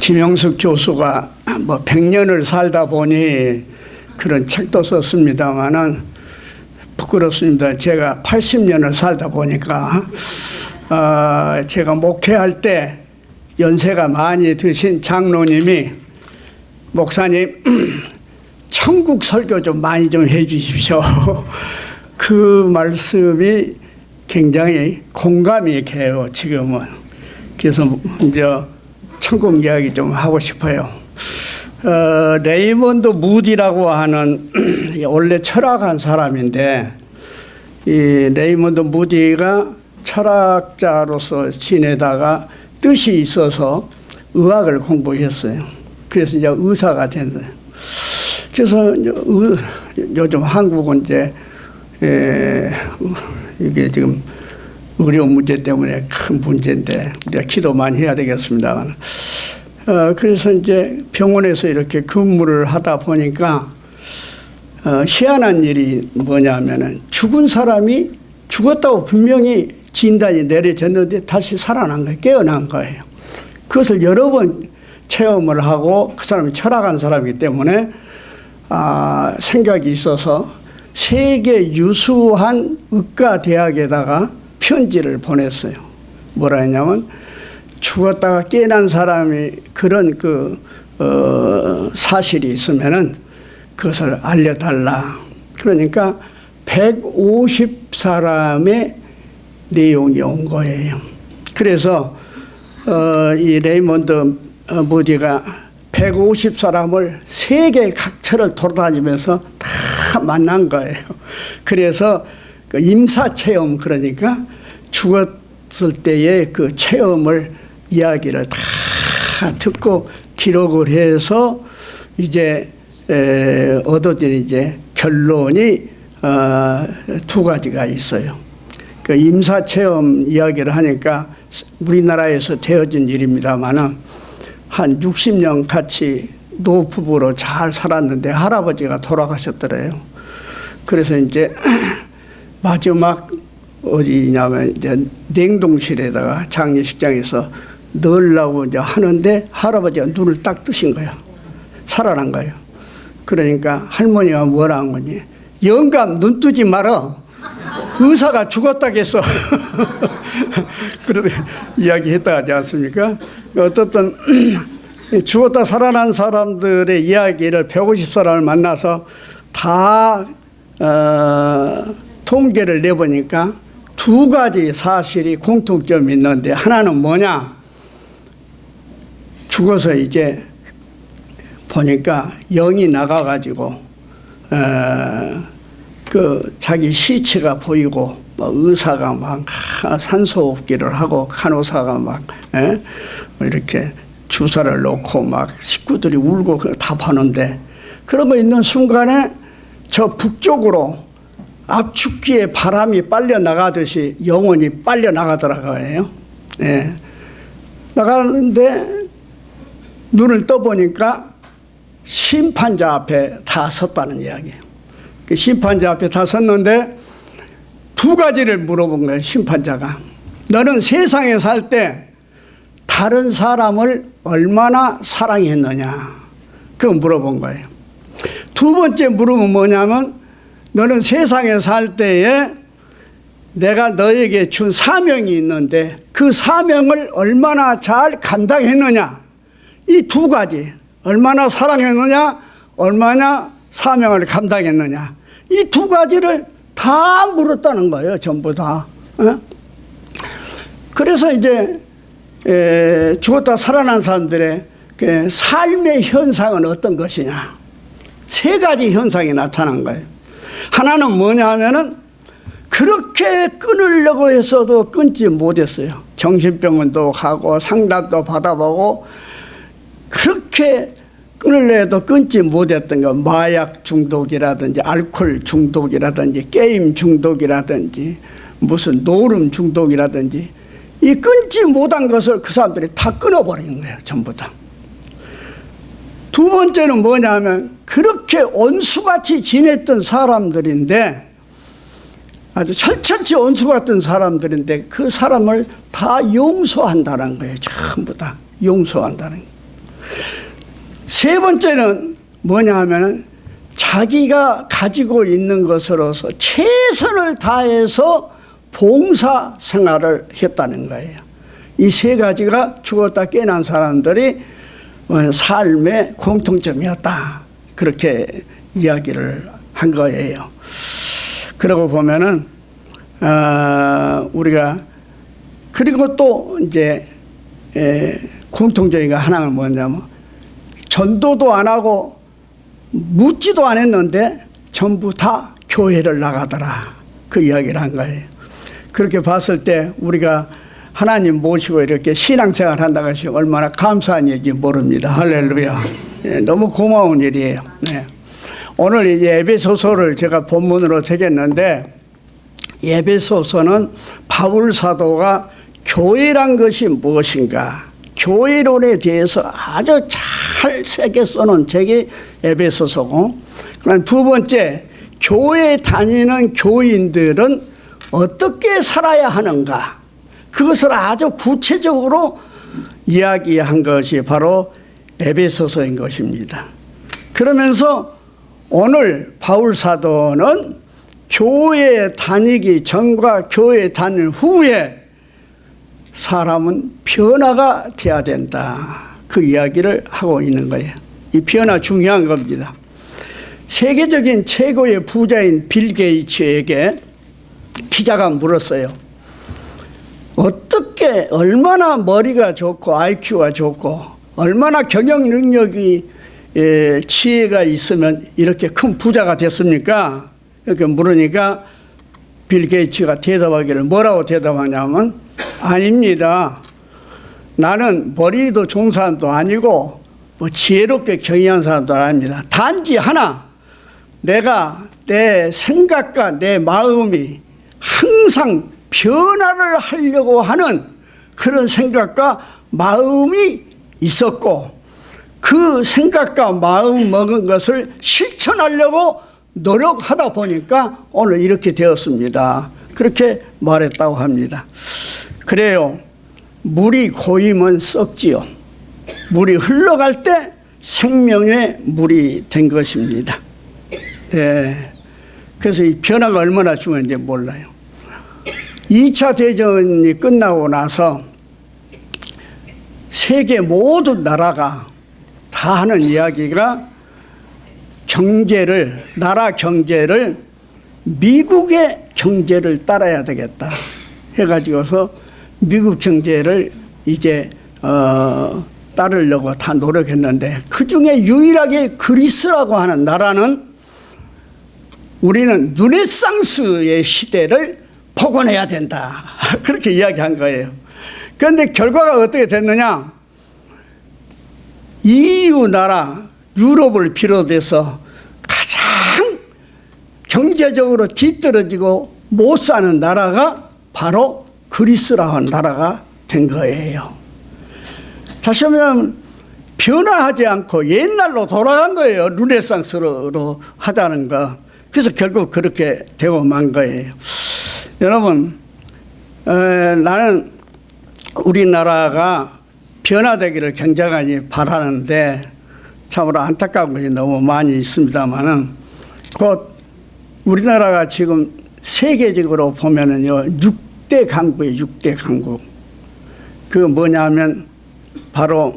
김영숙 교수가 뭐 100년을 살다 보니 그런 책도 썼습니다마는 부끄럽습니다. 제가 80년을 살다 보니까 제가 목회할 때 연세가 많이 드신 장로님이 목사님 천국 설교 좀 많이 좀 해 주십시오. 그 말씀이 굉장히 공감이 가요, 지금은. 그래서 이제 천국 이야기 좀 하고 싶어요. 레이먼드 무디라고 하는 원래 철학한 사람인데, 이 레이먼드 무디가 철학자로서 지내다가 뜻이 있어서 의학을 공부했어요. 그래서 이제 의사가 된 거예요. 그래서 요즘 한국은 이제 이게 지금 의료 문제 때문에 큰 문제인데 우리가 기도 많이 해야 되겠습니다만, 그래서 이제 병원에서 이렇게 근무를 하다 보니까 희한한 일이 뭐냐면은 죽은 사람이 죽었다고 분명히 진단이 내려졌는데 다시 살아난 거예요. 깨어난 거예요. 그것을 여러 번 체험을 하고, 그 사람이 철학한 사람이기 때문에 생각이 있어서 세계 유수한 의과대학에다가 편지를 보냈어요. 뭐라 했냐면, 죽었다가 깨어난 사람이 그런 사실이 있으면은 그것을 알려달라. 그러니까 150사람의 내용이 온 거예요. 그래서 이 레이먼드 무디가 150사람을 세계 각처를 돌아다니면서 다 만난 거예요. 그래서 그 임사체험, 그러니까 죽었을 때의 그 체험을, 이야기를 다 듣고 기록을 해서 이제 얻어진 이제 결론이 두 가지가 있어요. 그 임사체험 이야기를 하니까 우리나라에서 되어진 일입니다만은 한 60년 같이 노부부로 잘 살았는데 할아버지가 돌아가셨더래요. 그래서 이제 마지막 어디냐면 이제 냉동실에다가 장례식장에서 넣으려고 이제 하는데 할아버지가 눈을 딱 뜨신 거야. 살아난 거예요. 그러니까 할머니가 뭐라 한 거니? 영감 눈 뜨지 마라. 의사가 죽었다겠어. 그렇게 이야기했다 하지 않습니까? 어떻든 죽었다 살아난 사람들의 이야기를 150사람을 만나서 다 통계를 내보니까 두 가지 사실이 공통점이 있는데, 하나는 뭐냐? 죽어서 이제 보니까 영이 나가가지고 그 자기 시체가 보이고, 의사가 막 산소호흡기를 하고 간호사가 막 이렇게 주사를 놓고 막 식구들이 울고 답하는데, 그런 거 있는 순간에 저 북쪽으로 압축기에 바람이 빨려 나가듯이 영혼이 빨려 나가더라고요. 예. 나가는데 눈을 떠보니까 심판자 앞에 다 섰다는 이야기예요. 그 심판자 앞에 다 섰는데 두 가지를 물어본 거예요. 심판자가, 너는 세상에 살 때 다른 사람을 얼마나 사랑했느냐, 그거 물어본 거예요. 두 번째 물음은 뭐냐면, 너는 세상에 살 때에 내가 너에게 준 사명이 있는데 그 사명을 얼마나 잘 감당했느냐. 이 두 가지, 얼마나 사랑했느냐, 얼마나 사명을 감당했느냐, 이 두 가지를 다 물었다는 거예요. 전부 다. 그래서 이제 죽었다 살아난 사람들의 그 삶의 현상은 어떤 것이냐, 세 가지 현상이 나타난 거예요. 하나는 뭐냐 하면은, 그렇게 끊으려고 해서도 끊지 못했어요. 정신병원도 가고 상담도 받아보고 그렇게 끊으려 해도 끊지 못했던 거, 마약 중독이라든지 알코올 중독이라든지 게임 중독이라든지 무슨 노름 중독이라든지, 이 끊지 못한 것을 그 사람들이 다 끊어버리는 거예요. 전부 다. 두 번째는 뭐냐면, 그렇게 원수같이 지냈던 사람들인데, 아주 철철치 원수 같은 사람들인데 그 사람을 다 용서한다는 거예요. 전부 다 용서한다는 거예요. 세 번째는 뭐냐 하면 자기가 가지고 있는 것으로서 최선을 다해서 봉사 생활을 했다는 거예요. 이 세 가지가 죽었다 깨어난 사람들이 삶의 공통점이었다. 그렇게 이야기를 한 거예요. 그러고 보면은 우리가 그리고 또 이제 공통적인 하나는 뭐냐면 전도도 안 하고 묻지도 않았는데 전부 다 교회를 나가더라. 그 이야기를 한 거예요. 그렇게 봤을 때 우리가 하나님 모시고 이렇게 신앙생활 한다고 하시면 얼마나 감사한 일인지 모릅니다. 할렐루야. 너무 고마운 일이에요. 네. 오늘 이제 에베소서를 제가 본문으로 적였는데 에베소서는 바울 사도가 교회란 것이 무엇인가, 교회론에 대해서 아주 잘 세게 써놓은 책이 에베소서고, 그다음 두 번째, 교회 다니는 교인들은 어떻게 살아야 하는가, 그것을 아주 구체적으로 이야기한 것이 바로 에베소서인 것입니다. 그러면서 오늘 바울 사도는 교회에 다니기 전과 교회에 다닌 후에 사람은 변화가 돼야 된다. 그 이야기를 하고 있는 거예요. 이 변화 중요한 겁니다. 세계적인 최고의 부자인 빌 게이츠에게 기자가 물었어요. 어떻게 얼마나 머리가 좋고 IQ가 좋고 얼마나 경영 능력이 지혜가 있으면 이렇게 큰 부자가 됐습니까? 이렇게 물으니까 빌 게이츠가 대답하기를 뭐라고 대답하냐면 아닙니다. 나는 머리도 좋은 사람도 아니고 뭐 지혜롭게 경영한 사람도 아닙니다. 단지 하나, 내가 내 생각과 내 마음이 항상 변화를 하려고 하는 그런 생각과 마음이 있었고 그 생각과 마음 먹은 것을 실천하려고 노력하다 보니까 오늘 이렇게 되었습니다. 그렇게 말했다고 합니다. 그래요. 물이 고이면 썩지요. 물이 흘러갈 때 생명의 물이 된 것입니다. 네. 그래서 이 변화가 얼마나 중요한지 몰라요. 2차 대전이 끝나고 나서 세계 모든 나라가 다 하는 이야기가 경제를, 나라 경제를 미국의 경제를 따라야 되겠다 해가지고서 미국 경제를 이제 따르려고 다 노력했는데 그 중에 유일하게 그리스라고 하는 나라는 우리는 르네상스의 시대를 복원해야 된다. 그렇게 이야기한 거예요. 그런데 결과가 어떻게 됐느냐? EU 나라, 유럽을 비롯해서 가장 경제적으로 뒤떨어지고 못 사는 나라가 바로 그리스라는 나라가 된 거예요. 다시 말하면 변화하지 않고 옛날로 돌아간 거예요. 르네상스로 하자는 거. 그래서 결국 그렇게 되고 만 거예요. 여러분, 나는 우리나라가 변화되기를 굉장히 바라는데 참으로 안타까운 것이 너무 많이 있습니다만은 곧 우리나라가 지금 세계적으로 보면은요 6대 강국이에요. 6대 강국. 그 뭐냐면 바로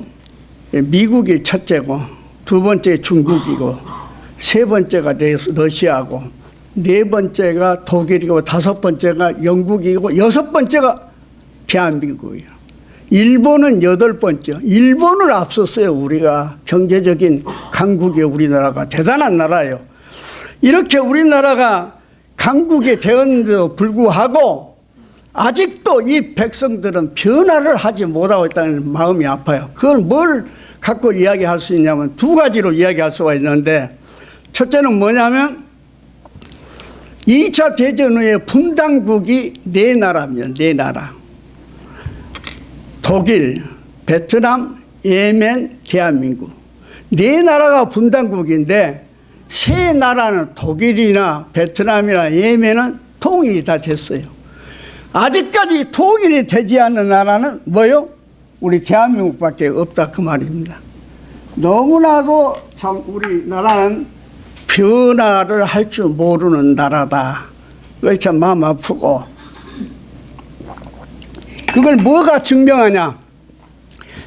미국이 첫째고 두 번째 중국이고 세 번째가 러시아고 네 번째가 독일이고 다섯 번째가 영국이고 여섯 번째가 대한민국이에요. 일본은 여덟 번째. 일본을 앞섰어요. 우리가 경제적인 강국의 우리나라가 대단한 나라예요. 이렇게 우리나라가 강국이 되었는데도 불구하고 아직도 이 백성들은 변화를 하지 못하고 있다는 마음이 아파요. 그걸 뭘 갖고 이야기할 수 있냐면 두 가지로 이야기할 수가 있는데 첫째는 뭐냐면 2차 대전 후에 분단국이 네 나라입니다. 네 나라. 독일, 베트남, 예멘, 대한민국. 네 나라가 분단국인데 세 나라는 독일이나 베트남이나 예멘은 통일이 다 됐어요. 아직까지 통일이 되지 않는 나라는 뭐요? 우리 대한민국밖에 없다 그 말입니다. 너무나도 참 우리나라는 변화를 할 줄 모르는 나라다. 그게 참 마음 아프고, 그걸 뭐가 증명하냐?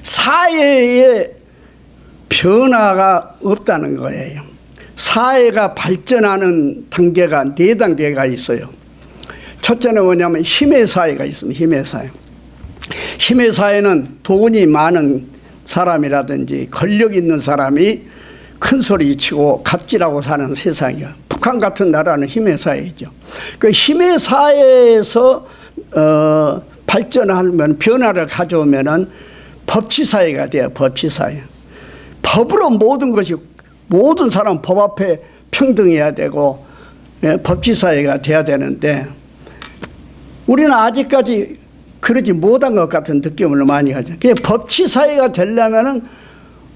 사회에 변화가 없다는 거예요. 사회가 발전하는 단계가 4단계가 있어요. 첫째는 뭐냐면 힘의 사회가 있습니다. 힘의 사회. 힘의 사회는 돈이 많은 사람이라든지 권력 있는 사람이 큰 소리 치고 갑질하고 사는 세상이야. 북한 같은 나라는 힘의 사회이죠. 그 힘의 사회에서 발전하면, 변화를 가져오면은 법치사회가 돼요. 법치사회. 법으로 모든 사람 법 앞에 평등해야 되고, 법치사회가 돼야 되는데, 우리는 아직까지 그러지 못한 것 같은 느낌을 많이 가죠. 법치사회가 되려면은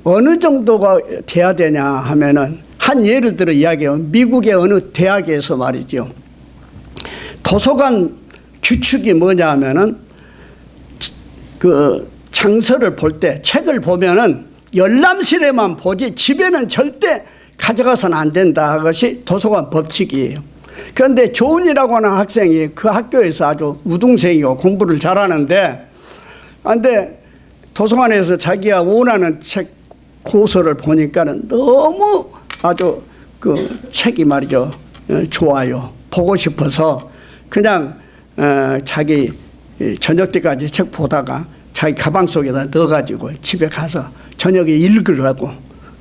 어느 정도가 돼야 되냐 하면은, 한 예를 들어 이야기해요. 미국의 어느 대학에서 말이죠. 도서관 규칙이 뭐냐 하면은, 그 장서를 볼 때, 책을 보면은 열람실에만 보지 집에는 절대 가져가서는 안 된다. 그것이 도서관 법칙이에요. 그런데 조은이라고 하는 학생이 그 학교에서 아주 우등생이고 공부를 잘하는데, 근데 도서관에서 자기가 원하는 책 고서를 보니까는 너무 아주 그 책이 말이죠, 좋아요. 보고 싶어서 그냥 자기 저녁 때까지 책 보다가 자기 가방 속에다 넣어가지고 집에 가서 저녁에 읽으라고,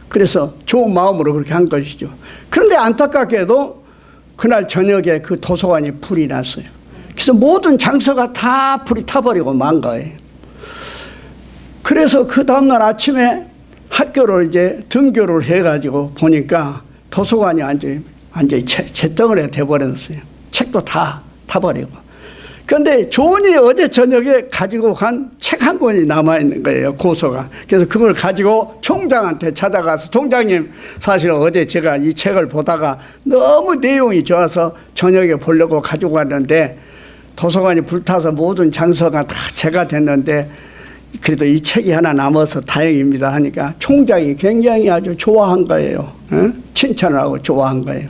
그래서 좋은 마음으로 그렇게 한 것이죠. 그런데 안타깝게도 그날 저녁에 그 도서관이 불이 났어요. 그래서 모든 장서가 다 불이 타버리고 만 거예요. 그래서 그 다음날 아침에 학교를 이제 등교를 해가지고 보니까 도서관이 완전히 잿덩어리가 돼버렸어요. 책도 다 타버리고. 그런데 조은이 어제 저녁에 가지고 간 책 한 권이 남아있는 거예요, 고소가. 그래서 그걸 가지고 총장한테 찾아가서, 총장님, 사실 어제 제가 이 책을 보다가 너무 내용이 좋아서 저녁에 보려고 가지고 갔는데 도서관이 불타서 모든 장서가 다 제가 됐는데 그래도 이 책이 하나 남아서 다행입니다 하니까 총장이 굉장히 아주 좋아한 거예요. 칭찬을 하고 좋아한 거예요.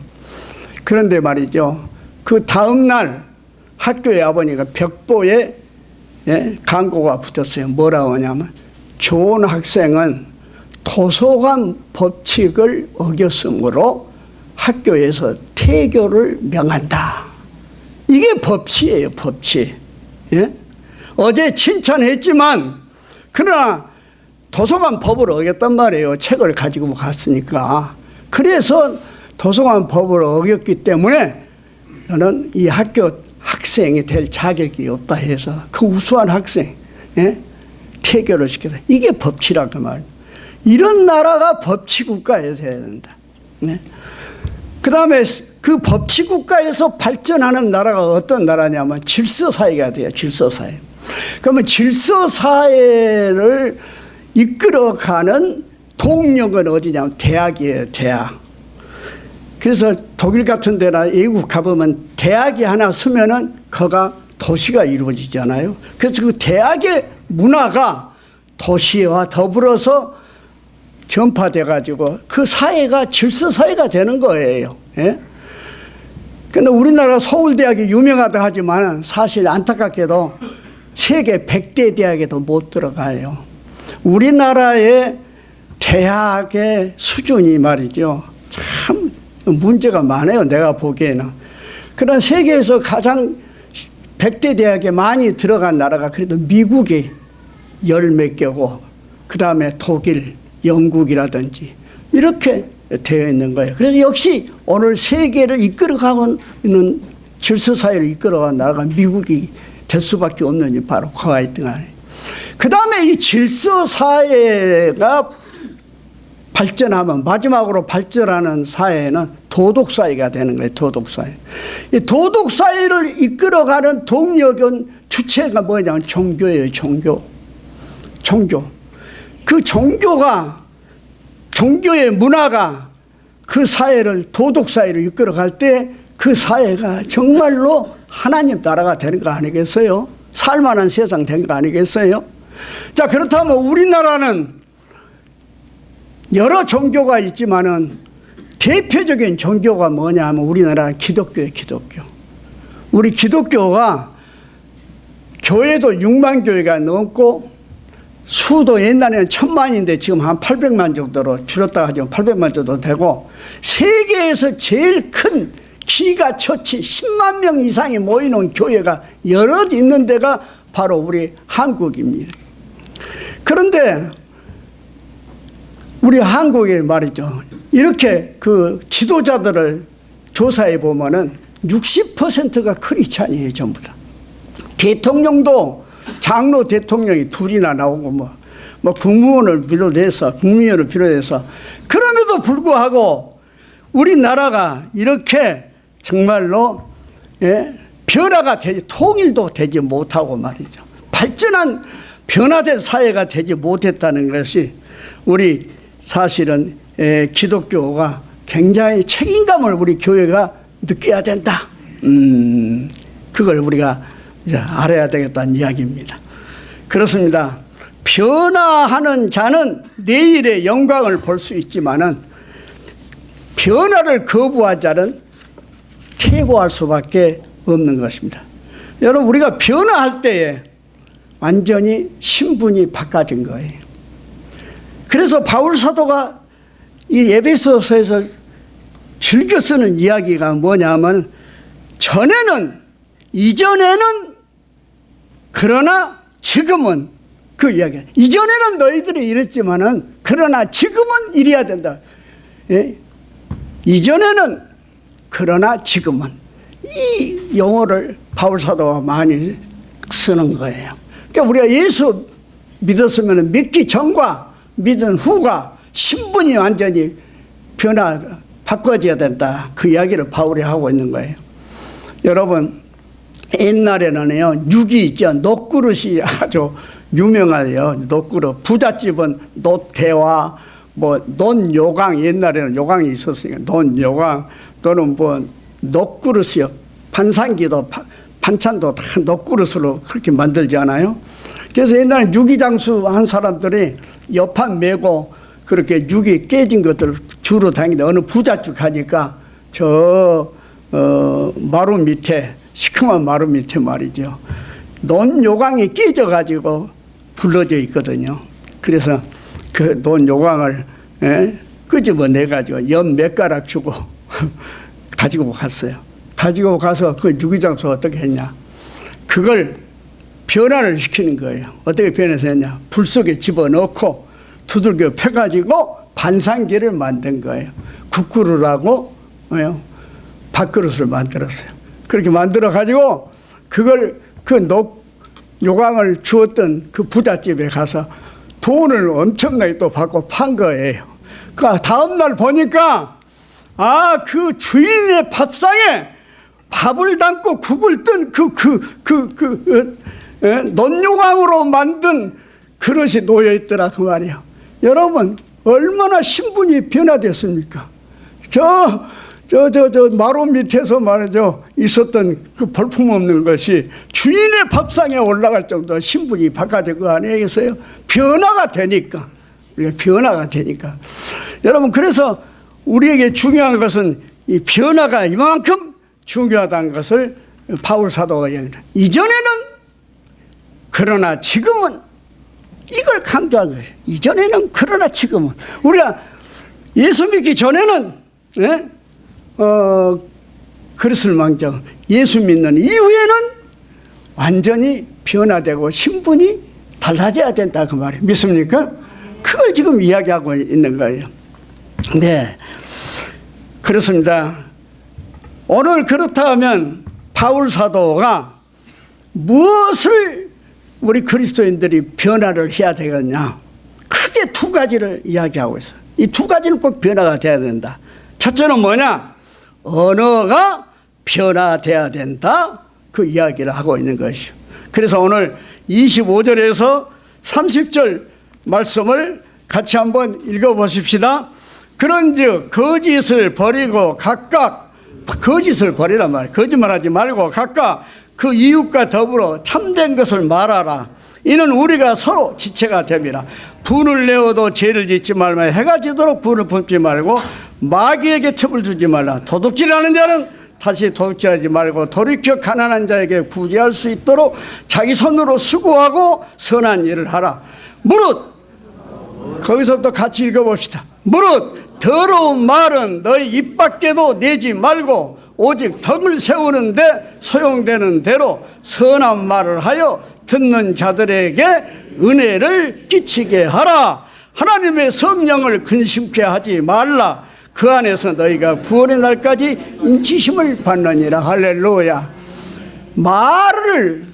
그런데 말이죠, 그 다음날 학교에 아버니가 벽보에 광고가 붙었어요. 뭐라고 하냐면, 좋은 학생은 도서관 법칙을 어겼으므로 학교에서 퇴교를 명한다. 이게 법치예요, 법치. 예? 어제 칭찬했지만 그러나 도서관 법을 어겼단 말이에요. 책을 가지고 갔으니까. 그래서 도서관 법을 어겼기 때문에 너는 이 학교 학생이 될 자격이 없다 해서 그 우수한 학생 퇴교를 시켜라. 이게 법치라고 말이에요. 이런 나라가 법치국가에서 해야 된다. 그 다음에 그 법치국가에서 발전하는 나라가 어떤 나라냐면 질서사회가 돼요. 질서사회. 그러면 질서사회를 이끌어가는 동력은 어디냐면 대학이에요. 대학. 그래서 독일 같은 데나 외국 가보면 대학이 하나 서면은 거가 도시가 이루어지잖아요. 그래서 그 대학의 문화가 도시와 더불어서 전파돼 가지고 그 사회가 질서사회가 되는 거예요. 그런데 우리나라 서울대학이 유명하다 하지만 사실 안타깝게도 세계 100대 대학에도 못 들어가요. 우리나라의 대학의 수준이 말이죠, 참 문제가 많아요. 내가 보기에는. 그런 세계에서 가장 100대 대학에 많이 들어간 나라가 그래도 미국이 열 몇 개고, 그 다음에 독일, 영국이라든지 이렇게 되어 있는 거예요. 그래서 역시 오늘 세계를 이끌어가고 있는 질서사회를 이끌어간 나라가 미국이 될 수밖에 없는 게 바로 그와 등하네. 그 다음에 이 질서사회가 발전하면 마지막으로 발전하는 사회는 도덕사회가 되는 거예요. 도덕사회. 이 도덕사회를 이끌어가는 동력은 주체가 뭐냐면 종교예요. 종교. 그 종교의 문화가 그 사회를 도덕사회로 이끌어갈 때 그 사회가 정말로 하나님 나라가 되는 거 아니겠어요? 살만한 세상 된 거 아니겠어요? 자, 그렇다면 우리나라는 여러 종교가 있지만은 대표적인 종교가 뭐냐 하면 우리나라 기독교예요, 기독교. 우리 기독교가 교회도 6만 교회가 넘고 수도 옛날에는 1000만인데 지금 한 800만 정도로 줄었다 하죠. 800만 정도 되고 세계에서 제일 큰 기가 처치 10만 명 이상이 모이는 교회가 여럿 있는 데가 바로 우리 한국입니다. 그런데 우리 한국에 말이죠. 이렇게 그 지도자들을 조사해 보면은 60%가 크리스찬이에요, 전부 다. 대통령도 장로 대통령이 둘이나 나오고 뭐 국무원을 비롯해서 그럼에도 불구하고 우리나라가 이렇게 정말로 변화가 되지 통일도 되지 못하고 말이죠. 발전한 변화된 사회가 되지 못했다는 것이 우리 사실은 기독교가 굉장히 책임감을 우리 교회가 느껴야 된다. 그걸 우리가 이제 알아야 되겠다는 이야기입니다. 그렇습니다. 변화하는 자는 내일의 영광을 볼 수 있지만은 변화를 거부한 자는 퇴보할 수밖에 없는 것입니다. 여러분, 우리가 변화할 때에 완전히 신분이 바꿔진 거예요. 그래서 바울 사도가 이 에베소서에서 즐겨 쓰는 이야기가 뭐냐면 이전에는 그러나 지금은 그 이야기야. 이전에는 너희들이 이랬지만은 그러나 지금은 이래야 된다. 예? 이전에는 그러나 지금은 이 용어를 바울 사도가 많이 쓰는 거예요. 그러니까 우리가 예수 믿었으면 믿기 전과 믿은 후가 신분이 완전히 바꿔져야 된다. 그 이야기를 바울이 하고 있는 거예요. 여러분, 옛날에는요, 육이 있죠. 녹그릇이 아주 유명해요. 녹그릇. 부잣집은 놋대와 논요강, 옛날에는 요강이 있었으니까 논요강 또는 녹그릇이요. 반상기도 반찬도 다 녹그릇으로 그렇게 만들지 않아요? 그래서 옛날에 유기장수 한 사람들이 옆판 메고 그렇게 육이 깨진 것들을 주로 다니는데 어느 부잣집 가니까 마루 밑에, 시큼한 마루 밑에 말이죠. 논요강이 깨져가지고 굴러져 있거든요. 그래서 그 논요강을 끄집어내가지고 연 몇 가락 주고 가지고 갔어요. 가지고 가서 그 유기장수 어떻게 했냐. 그걸 변화를 시키는 거예요. 어떻게 변해서 했냐. 불 속에 집어넣고 두들겨 펴가지고 반상기를 만든 거예요. 국그릇하고 밥그릇을 만들었어요. 그렇게 만들어가지고 그걸 요강을 주었던 그 부잣집에 가서 돈을 엄청나게 또 받고 판 거예요. 그 다음날 보니까 그 주인의 밥상에 밥을 담고 국을 뜬 논요강으로 만든 그릇이 놓여 있더라 그 말이에요. 여러분, 얼마나 신분이 변화됐습니까? 마루 밑에서 말이죠. 있었던 그 볼품없는 것이 주인의 밥상에 올라갈 정도 신분이 바꿔진 거 아니겠어요? 변화가 되니까. 우리가 변화가 되니까. 여러분, 그래서 우리에게 중요한 것은 이 변화가 이만큼 중요하다는 것을 바울 사도가 얘기합니다. 이전에는 그러나 지금은 이걸 강조한 거예요. 이전에는 그러나 지금은. 우리가 예수 믿기 전에는 그랬을 망정 예수 믿는 이후에는 완전히 변화되고 신분이 달라져야 된다 그 말이에요. 믿습니까? 그걸 지금 이야기하고 있는 거예요. 네, 그렇습니다. 오늘 그렇다 하면 바울 사도가 무엇을 우리 그리스도인들이 변화를 해야 되겠냐. 크게 두 가지를 이야기하고 있어요. 이 두 가지는 꼭 변화가 돼야 된다. 첫째는 뭐냐? 언어가 변화돼야 된다. 그 이야기를 하고 있는 것이죠. 그래서 오늘 25절에서 30절 말씀을 같이 한번 읽어보십시다. 그런즉 거짓을 버리고 각각, 거짓을 버리란 말이에요. 거짓말하지 말고 각각 그 이웃과 더불어 참된 것을 말하라. 이는 우리가 서로 지체가 됨이라. 분을 내어도 죄를 짓지 말며 해가 지도록 분을 품지 말고 마귀에게 틈을 주지 말라. 도둑질하는 자는 다시 도둑질하지 말고 돌이켜 가난한 자에게 구제할 수 있도록 자기 손으로 수고하고 선한 일을 하라. 무릇 거기서부터 같이 읽어봅시다. 무릇 더러운 말은 너희 입 밖에도 내지 말고 오직 덕을 세우는데 소용되는 대로 선한 말을 하여 듣는 자들에게 은혜를 끼치게 하라. 하나님의 성령을 근심케 하지 말라. 그 안에서 너희가 구원의 날까지 인치심을 받느니라. 할렐루야. 말을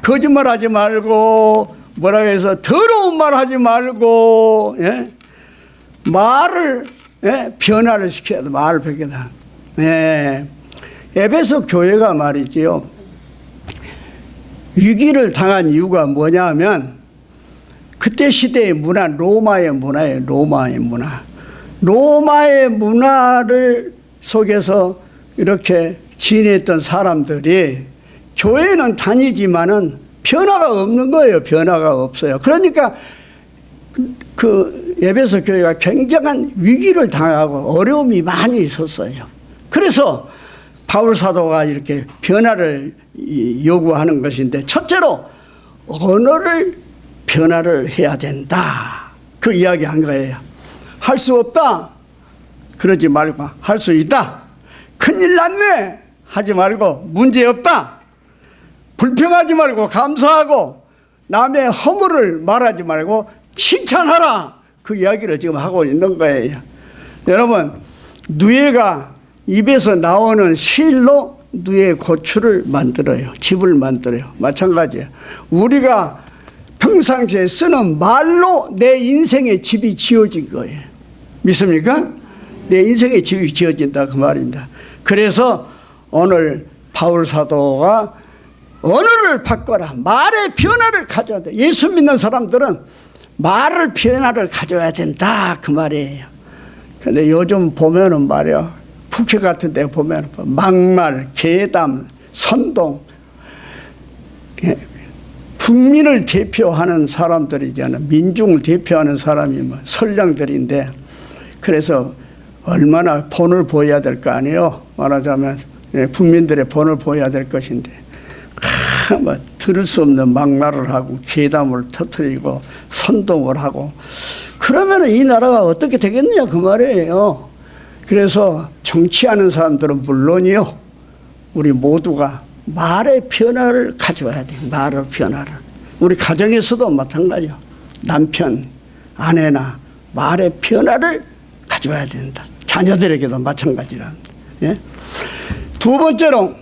거짓말하지 말고 뭐라고 해서 더러운 말 하지 말고 말을 변화를 시켜야 돼. 말을 베개다. 에베소 교회가 말이지요. 위기를 당한 이유가 뭐냐면 그때 시대의 문화, 로마의 문화예요. 로마의 문화. 로마의 문화를 속에서 이렇게 지냈던 사람들이 교회는 다니지만은 변화가 없는 거예요. 변화가 없어요. 그러니까 그 에베소 교회가 굉장한 위기를 당하고 어려움이 많이 있었어요. 그래서 바울 사도가 이렇게 변화를 요구하는 것인데, 첫째로 언어를 변화를 해야 된다. 그 이야기 한 거예요. 할 수 없다 그러지 말고 할 수 있다. 큰일 났네 하지 말고 문제 없다. 불평하지 말고 감사하고 남의 허물을 말하지 말고 칭찬하라. 그 이야기를 지금 하고 있는 거예요. 여러분, 누에가 입에서 나오는 실로 누에 고추를 만들어요. 집을 만들어요. 마찬가지예요. 우리가 평상시에 쓰는 말로 내 인생의 집이 지어진 거예요. 믿습니까? 내 인생의 집이 지어진다 그 말입니다. 그래서 오늘 바울 사도가 언어를 바꿔라. 말의 변화를 가져야 돼. 예수 믿는 사람들은 말을 변화를 가져야 된다 그 말이에요. 근데 요즘 보면은 말이야, 국회 같은 데 보면 막말, 괴담, 선동, 국민을 대표하는 사람들이잖아요. 민중을 대표하는 사람이 뭐 선량들인데, 그래서 얼마나 본을 보여야 될 거 아니에요. 말하자면 국민들의 본을 보여야 될 것인데 뭐 들을 수 없는 막말을 하고 괴담을 터뜨리고 선동을 하고, 그러면 이 나라가 어떻게 되겠느냐 그 말이에요. 그래서 정치하는 사람들은 물론이요, 우리 모두가 말의 변화를 가져와야 돼. 말의 변화를. 우리 가정에서도 마찬가지요. 남편, 아내나 말의 변화를 가져와야 된다. 자녀들에게도 마찬가지랍니다. 예? 두 번째로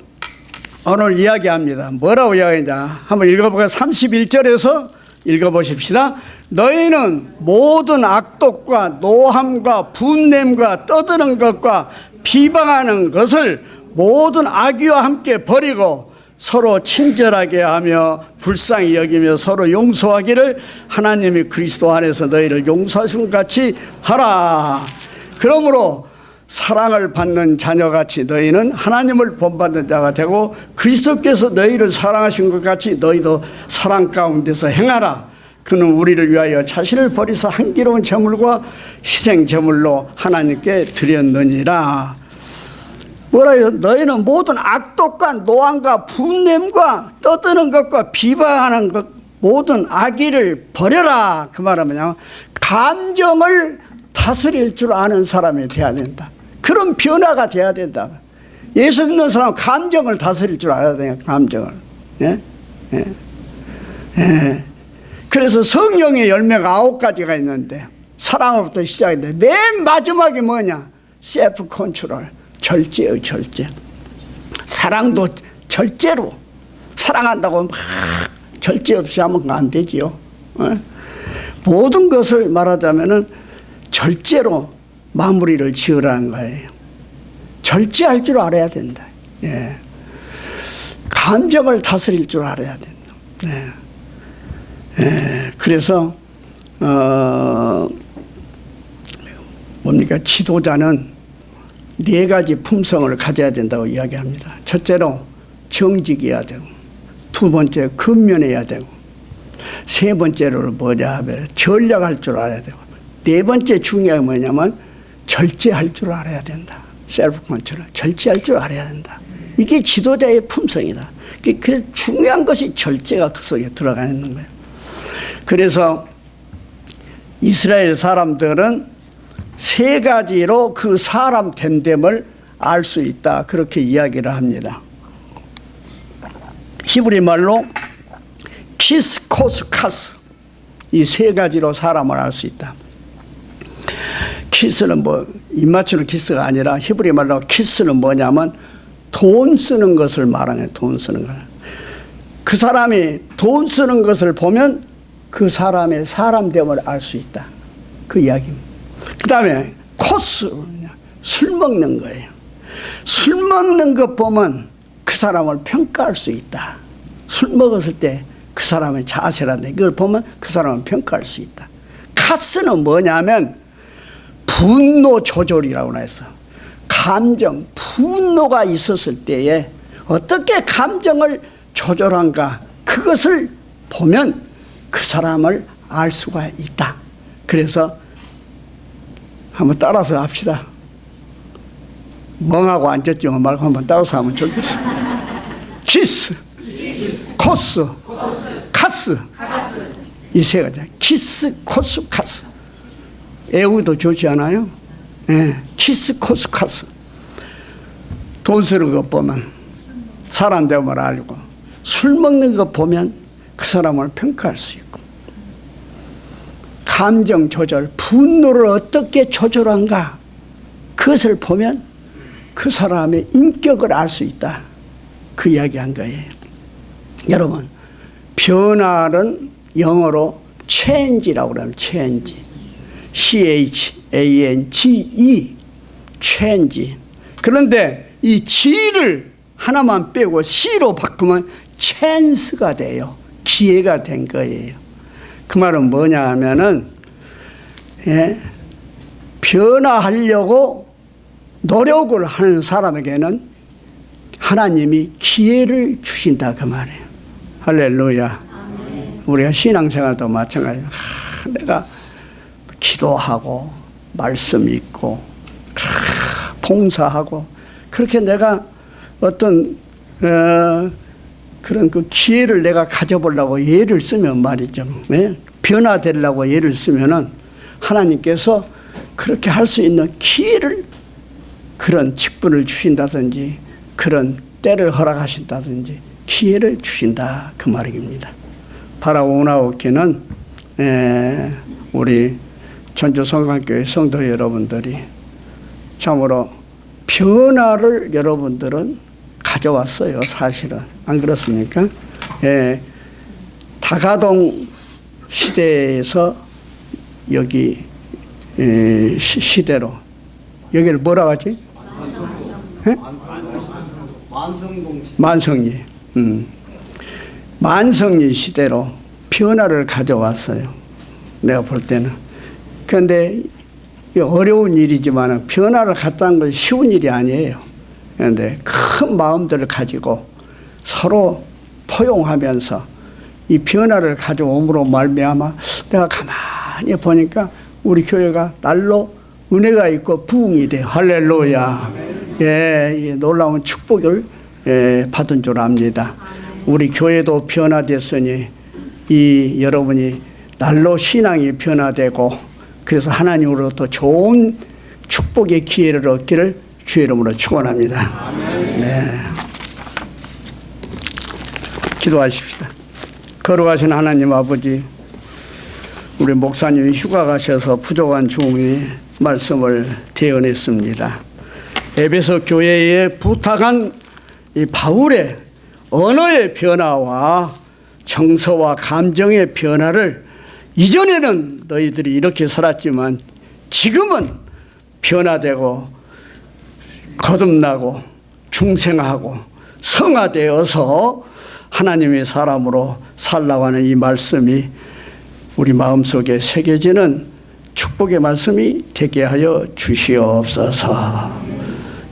오늘 이야기합니다. 뭐라고 이야기하냐 한번 읽어볼까요? 31절에서 읽어보십시다. 너희는 모든 악독과 노함과 분냄과 떠드는 것과 비방하는 것을 모든 악의와 함께 버리고 서로 친절하게 하며 불쌍히 여기며 서로 용서하기를 하나님이 그리스도 안에서 너희를 용서하신 같이 하라. 그러므로 사랑을 받는 자녀같이 너희는 하나님을 본받는 자가 되고 그리스도께서 너희를 사랑하신 것 같이 너희도 사랑 가운데서 행하라. 그는 우리를 위하여 자신을 버리사 한기로운 제물과 희생 제물로 하나님께 드렸느니라. 뭐라요? 너희는 모든 악독과 노함과 분냄과 떠드는 것과 비방하는 것 모든 악의를 버려라. 그 말하면 감정을 다스릴 줄 아는 사람이 돼야 된다. 그런 변화가 돼야 된다. 예수 믿는 사람은 감정을 다스릴 줄 알아야 돼요. 감정을. 예? 예. 예. 그래서 성령의 열매가 9가지가 있는데 사랑으로부터 시작인데 맨 마지막이 뭐냐? 셀프 컨트롤. 절제요, 절제. 사랑도 절제로. 사랑한다고 막 절제 없이 하면 안 되지요. 예? 모든 것을 말하자면은 절제로 마무리를 지으라는 거예요. 절제할 줄 알아야 된다. 예. 감정을 다스릴 줄 알아야 된다. 예. 예. 그래서 뭡니까? 지도자는 4가지 품성을 가져야 된다고 이야기합니다. 첫째로 정직해야 되고, 두 번째 근면해야 되고, 세 번째로는 뭐냐 하면 전략할 줄 알아야 되고, 네 번째 중요한 게 뭐냐면 절제할 줄 알아야 된다. 셀프 컨트롤, 절제할 줄 알아야 된다. 이게 지도자의 품성이다. 그 중요한 것이 절제가 그 속에 들어가 있는 거예요. 그래서 이스라엘 사람들은 세 가지로 그 사람 됨됨을 알 수 있다. 그렇게 이야기를 합니다. 히브리 말로 키스, 코스, 카스, 이 세 가지로 사람을 알 수 있다. 키스는 뭐 입 맞추는 키스가 아니라 히브리 말로 키스는 뭐냐면 돈 쓰는 것을 말하는, 돈 쓰는 거. 그 사람이 돈 쓰는 것을 보면 그 사람의 사람됨을 알 수 있다. 그 이야기입니다. 그 다음에 코스, 술 먹는 거예요. 술 먹는 것 보면 그 사람을 평가할 수 있다. 술 먹었을 때 그 사람의 자세라든지 이걸 보면 그 사람을 평가할 수 있다. 카스는 뭐냐면 분노 조절이라고 했어. 감정, 분노가 있었을 때에 어떻게 감정을 조절한가, 그것을 보면 그 사람을 알 수가 있다. 그래서 한번 따라서 합시다. 멍하고 앉았지만 말고 한번 따라서 하면 좋겠어. 키스, 코스, 카스. 이 세 가지. 키스, 코스, 카스. 애우도 좋지 않아요? 네. 키스, 코스, 카스. 돈 쓰는 것 보면 사람 되면 알고, 술 먹는 것 보면 그 사람을 평가할 수 있고, 감정 조절, 분노를 어떻게 조절한가, 그것을 보면 그 사람의 인격을 알 수 있다. 그 이야기한 거예요. 여러분, 변화는 영어로 change라고 그러면 change, change, change. 그런데 이 G를 하나만 빼고 C로 바꾸면 chance가 돼요. 기회가 된 거예요. 그 말은 뭐냐 하면은, 변화하려고 노력을 하는 사람에게는 하나님이 기회를 주신다. 그 말이에요. 할렐루야. 우리가 신앙생활도 마찬가지예요. 내가 기도하고 말씀 읽고 봉사하고 그렇게 내가 어떤 그런 그 기회를 내가 가져보려고 예를 쓰면 말이죠. 변화되려고 예를 쓰면은 하나님께서 그렇게 할 수 있는 기회를, 그런 직분을 주신다든지 그런 때를 허락하신다든지 기회를 주신다. 그 말입니다. 파라오 오나오키는 우리 전주성강교회 성도 여러분들이 참으로 변화를 여러분들은 가져왔어요. 사실은. 안 그렇습니까? 다가동 시대에서 여기 시대로, 여기를 뭐라고 하지? 만성리. 만성리 시대로 변화를 가져왔어요. 내가 볼 때는. 그런데 어려운 일이지만 변화를 갖다는 건 쉬운 일이 아니에요. 그런데 큰 마음들을 가지고 서로 포용하면서 이 변화를 가져옴으로 말미암아 내가 가만히 보니까 우리 교회가 날로 은혜가 있고 부흥이 돼요. 할렐루야. 예, 놀라운 축복을 받은 줄 압니다. 우리 교회도 변화됐으니 이 여러분이 날로 신앙이 변화되고 그래서 하나님으로부터 좋은 축복의 기회를 얻기를 주의 이름으로 축원합니다. 네. 기도하십시다. 거룩하신 하나님 아버지, 우리 목사님이 휴가 가셔서 부족한 중에 말씀을 대언했습니다. 에베소 교회에 부탁한 이 바울의 언어의 변화와 정서와 감정의 변화를 이전에는 너희들이 이렇게 살았지만 지금은 변화되고 거듭나고 중생하고 성화되어서 하나님의 사람으로 살라고 하는 이 말씀이 우리 마음속에 새겨지는 축복의 말씀이 되게 하여 주시옵소서.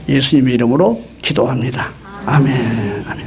예수님의 이름으로 기도합니다. 아멘. 아멘.